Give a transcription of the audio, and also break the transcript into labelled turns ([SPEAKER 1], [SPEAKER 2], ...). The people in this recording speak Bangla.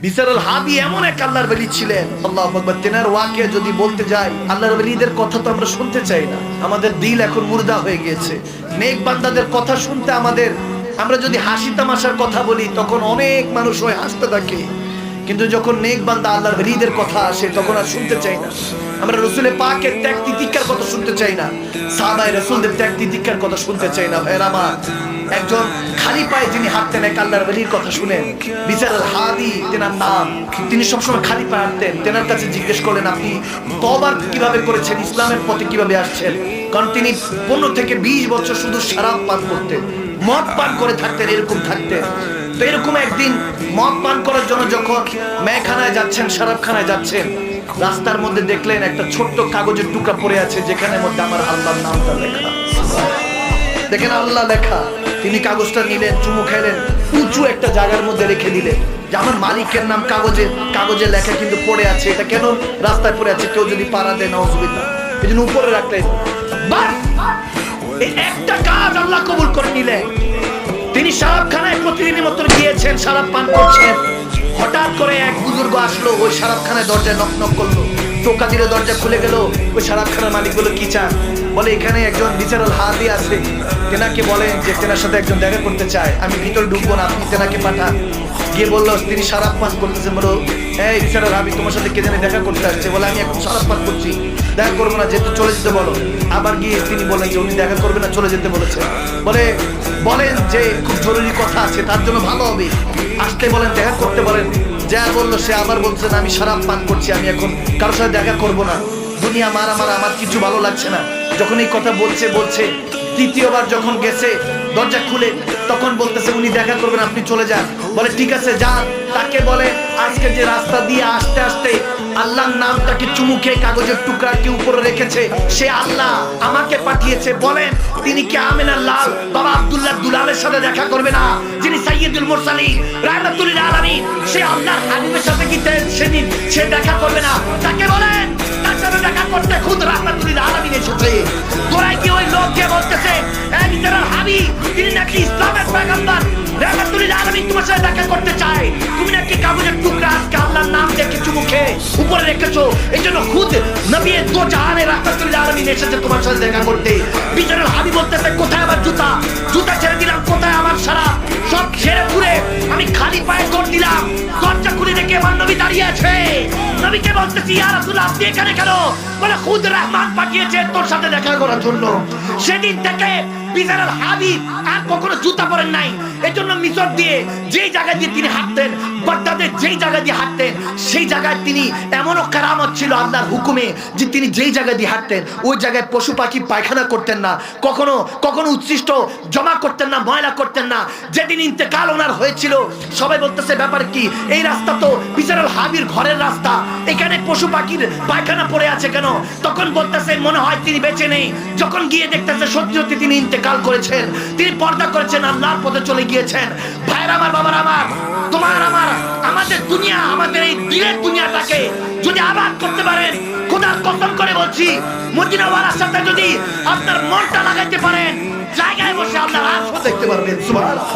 [SPEAKER 1] বিসারুল হাদি এমন এক আল্লাহর ওলি ছিলেন, আল্লাহু আকবার। তেনার ওয়াকিয়া যদি বলতে যাই, আল্লাহর ওলিদের কথা তো আমরা শুনতে চাই না, আমাদের দিল এখন মুর্দা হয়ে গিয়েছে। নেক বান্দাদের কথা শুনতে আমরা যদি হাসি তামাশার কথা বলি তখন অনেক মানুষ হয় হাসতে থাকে, কিন্তু যখন নেক বান্দা আল্লাহর ওলিদের কথা আসে তখন আর শুনতে চাই না। আমরা রাসূলের পাকের ত্যাগ তিতিক্ষার কথা শুনতে চাই না, সাহাবায়ে রাসূলদের ত্যাগ তিতিক্ষার কথা শুনতে চাই না। ভাইরা আমার, একজন খালি পায়ে যিনি হাঁটতেন এক আল্লাহর ওলির কথা শুনেন, বিসারুল হাদি তেনার নাম। তিনি সবসময় খালি পায়ে হাঁটতেন। তেনার কাছে জিজ্ঞেস করলেন, আপনি তওবা কিভাবে করেছেন, ইসলামের পথে কিভাবে আসছেন? কারণ তিনি 15 থেকে 20 বছর শুধু শরাব পান করতেন, মদ পান করে থাকতেন, এরকম থাকতেন। তো এরকম একদিন মদ পান করার জন্য যখন মেখানায় যাচ্ছেন, শরাবখানায় যাচ্ছেন, রাস্তার মধ্যে দেখলেন একটা ছোট্ট কাগজের টুকরা পড়ে আছে, যেখানের মধ্যে আমার আল্লাহর নামটা লেখা। দেখেন, আল্লাহ লেখা। তিনি কাগজটা নিলেন, চুমু খেলেন, উঁচু একটা জায়গার মধ্যে রেখে দিলেন যে আমার মালিকের নাম কাগজে লেখা কিন্তু পড়ে আছে, এটা কেন রাস্তায় পড়ে আছে, কেউ যদি পাড়া দেয় নাউজুবিল্লাহ, এই জন্য উপরে রাখলেন। বাস, এই একটা কাজ আল্লাহ কবুল করে নিলেন। তিনি শরাবখানায় প্রতিদিনের মতো গিয়েছেন, শরাব পান করছেন। হঠাৎ করে এক বুজুর্গ আসলো, ওই শরাবখানায় দরজায় নক নক করলো। টোকা দিলে দরজা খুলে গেল। ওই শরাবখানার মালিক বলল, কি চান? বলে, এখানে একজন বিসারুল হাদি আছে, তেনাকে বলেন যে তেনার সাথে একজন দেখা করতে চায়। আমি ভিতরে ঢুকবো না, আপনি তেনাকে পাঠান। গিয়ে বললো, তিনি শরাব পান করতেছেন। বলো, এই বিসারুল হাদি, তোমার সাথে কে জানি দেখা করতে আসছে। বলে, আমি এখন শরাব পান করছি, দেখা করবো না, যেহেতু চলে যেতে বলো। আবার গিয়ে তিনি বলেন যে উনি দেখা করবে না, চলে যেতে বলেছে। বলেন যে খুব জরুরি কথা আছে, তার জন্য ভালো হবে আসতে বলেন, দেখা করতে বলেন। যা বললো, সে আবার বলছেন, আমি শরাব পান করছি, আমি এখন কারোর সাথে দেখা করবো না, দুনিয়া আমার কিছু ভালো লাগছে না। যখন এই কথা বলছে তৃতীয়বার যখন গেছে, দরজা খুলে তখন বলতেছে, উনি দেখা করবেন, আপনি চলে যান। বলে, ঠিক আছে, যান। তাকে বলে, আজকে যে রাস্তা দিয়ে আসতে আসতে আল্লাহর নামটাকে চুমুকে কাগজের টুকরাকে উপরে রেখেছে, সে আল্লাহ আমাকে পাঠিয়েছে। বলেন, তিনি কি আমিনার লাল বাবা আব্দুল্লাহ দুলালের সাথে দেখা করবে না, যিনি সাইয়্যিদুল মুরসালিন রাহমাতুল লিল আলামিন? সে আল্লাহর হাবিবের সাথে কি সেদিন সে দেখা করবে না? তাকে বলেন, তার সাথে দেখা করতে খুদ রাহমাতুল লিল আলামিন এসেছে। তোরাই কি ওই লোককে বলতেছে, এই বিসারুল হাবিব, তিনি নাকি ইসলামের পয়গম্বর, রাহমাতুল লিল আলামিন তোমার সাথে দেখা করতে চায়? তুমি নাকি কাগজের টুকরা আজকে আল্লাহর নাম দেখে চুমুকে উপরে রেখেছো, এই জন্য খুদ নবী দো জাহানের রাহমাতুল লিল আলামিন এসেছে তোমার সাথে দেখা করতে। বিসারুল হাবিব বলতেছে, কোথায় আমার জুতা ছেড়ে দিলাম, কোথায় আমার সারা, সব ছেড়ে পুরে আমি খালি পায়ে দৌড় দিলাম। দরজা খুলে দেখে আমার নবী দাঁড়িয়ে আছে। নবীকে বলতেছি, ইয়া রাসূল, আপনি এখানে কেন? বলে, খুদ রহমান পাঠিয়েছে তোর সাথে দেখা করার জন্য। সেদিন থেকে বিসারুল হাবিব আর কখনো জুতা পরেন নাই। এই জন্য মিশর দিয়ে যেই জায়গা দিয়ে তিনি হাঁটতেন, বাগদাদের যেই জায়গা দিয়ে হাঁটতেন, সেই জায়গায় তিনি এমনও কারামত ছিল আল্লাহর হুকুমে যে তিনি যেই জায়গা দিয়ে হাঁটতেন ওই জায়গায় পশু পাখি পায়খানা করতেন না, কখনো উচ্ছিষ্ট জমা করতেন না, ময়লা করতেন না। যেদিন ইন্তেকাল ওনার হয়েছিল, সবাই বলতেছে, ব্যাপার কি? এই রাস্তা তো বিসারুল হাবির ঘরের রাস্তা, এখানে পশু পাখির পায়খানা পড়ে আছে কেন? তখন বলতেছে, মনে হয় তিনি বেঁচে নেই। যখন গিয়ে দেখতেছে সত্যি সত্যি তিনি ইন্তেকাল করেছেন, তিনি পর্দা করেছেন, আল্লাহর পথে চলে গিয়েছেন। ভাইরা আমার, বাবার আমার, তোমার আমার, আমাদের দুনিয়া, আমাদের এই দিনের দুনিয়াটাকে যদি আবাদ করতে পারেন, খোদার কসম করে বলছি, মদিনাওয়ালার সাথে যদি আপনার মনটা লাগাইতে পারেন, জায়গায় বসে আল্লাহর আরশ দেখতে পারবেন। সুবহানাল্লাহ।